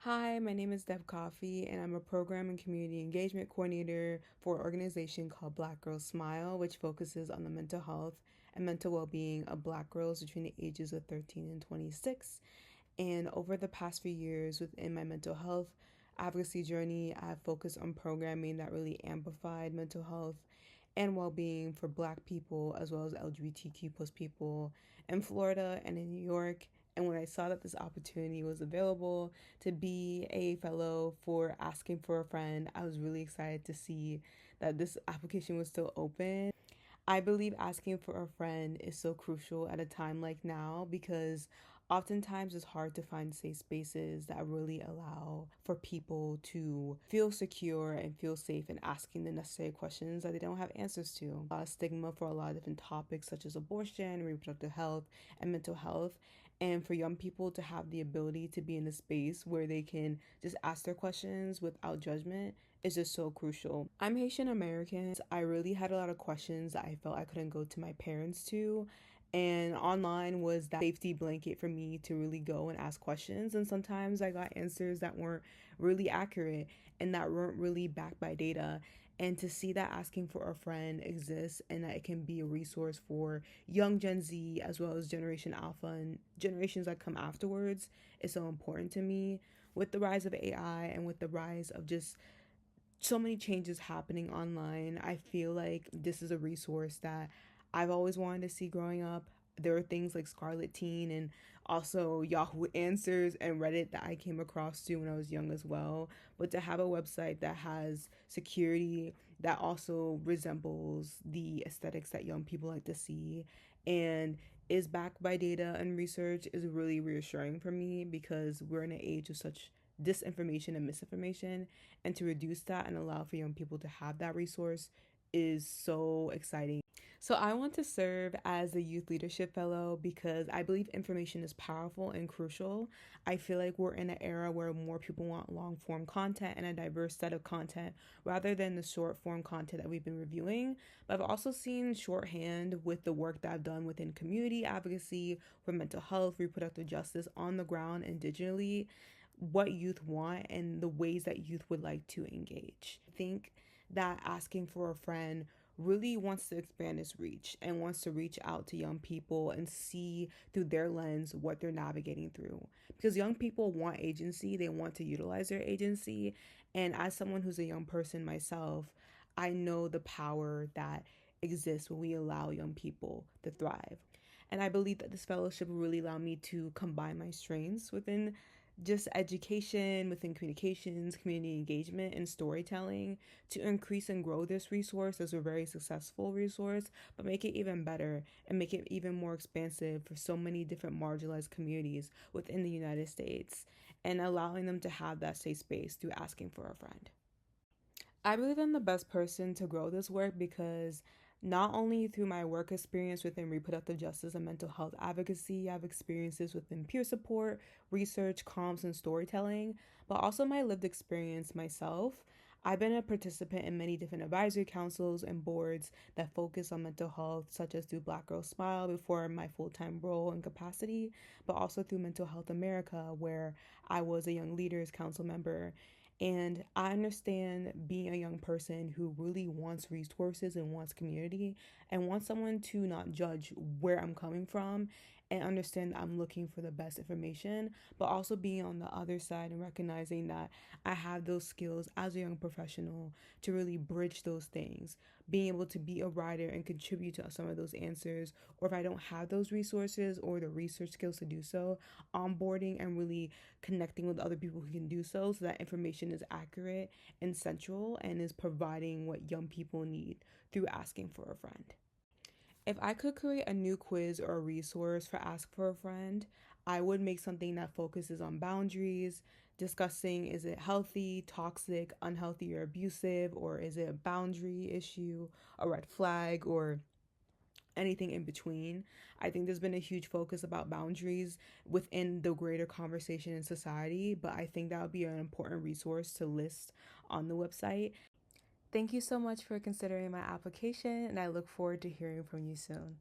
Hi, my name is Coffy, and I'm a program and community engagement coordinator for an organization called Black Girls Smile, which focuses on the mental health and mental well being of Black girls between the ages of 13 and 26. And over the past few years within my mental health advocacy journey, I've focused on programming that really amplified mental health and well being for Black people as well as LGBTQ plus people in Florida and in New York. And when I saw that this opportunity was available to be a fellow for asking for a friend, I was really excited to see that this application was still open. I believe asking for a friend is so crucial at a time like now because oftentimes it's hard to find safe spaces that really allow for people to feel secure and feel safe in asking the necessary questions that they don't have answers to. Stigma for a lot of different topics such as abortion, reproductive health, and mental health. And for young people to have the ability to be in a space where they can just ask their questions without judgment is just so crucial. I'm Haitian American. I really had a lot of questions that I felt I couldn't go to my parents to. And online was that safety blanket for me to really go and ask questions. And sometimes I got answers that weren't really accurate and that weren't really backed by data. And to see that asking for a friend exists and that it can be a resource for young Gen Z as well as Generation Alpha and generations that come afterwards is so important to me. With the rise of AI and with the rise of just so many changes happening online, I feel like this is a resource that I've always wanted to see growing up. There are things like Scarlet Teen and also Yahoo Answers and Reddit that I came across too when I was young as well. But to have a website that has security that also resembles the aesthetics that young people like to see and is backed by data and research is really reassuring for me because we're in an age of such disinformation and misinformation, and to reduce that and allow for young people to have that resource is so exciting. So I want to serve as a youth leadership fellow because I believe information is powerful and crucial. I feel like we're in an era where more people want long form content and a diverse set of content rather than the short form content that we've been reviewing. But I've also seen shorthand with the work that I've done within community advocacy for mental health, reproductive justice on the ground and digitally, what youth want and the ways that youth would like to engage. I think that asking for a friend really wants to expand its reach and wants to reach out to young people and see through their lens what they're navigating through. Because young people want agency, they want to utilize their agency. And as someone who's a young person myself, I know the power that exists when we allow young people to thrive. And I believe that this fellowship will really allow me to combine my strengths within just education, within communications, community engagement, and storytelling to increase and grow this resource as a very successful resource, but make it even better and make it even more expansive for so many different marginalized communities within the United States and allowing them to have that safe space through asking for a friend. I believe I'm the best person to grow this work because not only through my work experience within reproductive justice and mental health advocacy, I have experiences within peer support, research, comms, and storytelling, but also my lived experience myself. I've been a participant in many different advisory councils and boards that focus on mental health, such as through Black Girls Smile before my full time role and capacity, but also through Mental Health America, where I was a Young Leaders Council member. And I understand being a young person who really wants resources and wants community and wants someone to not judge where I'm coming from and understand that I'm looking for the best information, but also being on the other side and recognizing that I have those skills as a young professional to really bridge those things, being able to be a writer and contribute to some of those answers, or if I don't have those resources or the research skills to do so, onboarding and really connecting with other people who can do so that information is accurate and central and is providing what young people need through asking for a friend. If I could create a new quiz or a resource for Ask for a Friend, I would make something that focuses on boundaries, discussing is it healthy, toxic, unhealthy, or abusive, or is it a boundary issue, a red flag, or anything in between. I think there's been a huge focus about boundaries within the greater conversation in society, but I think that would be an important resource to list on the website. Thank you so much for considering my application, and I look forward to hearing from you soon.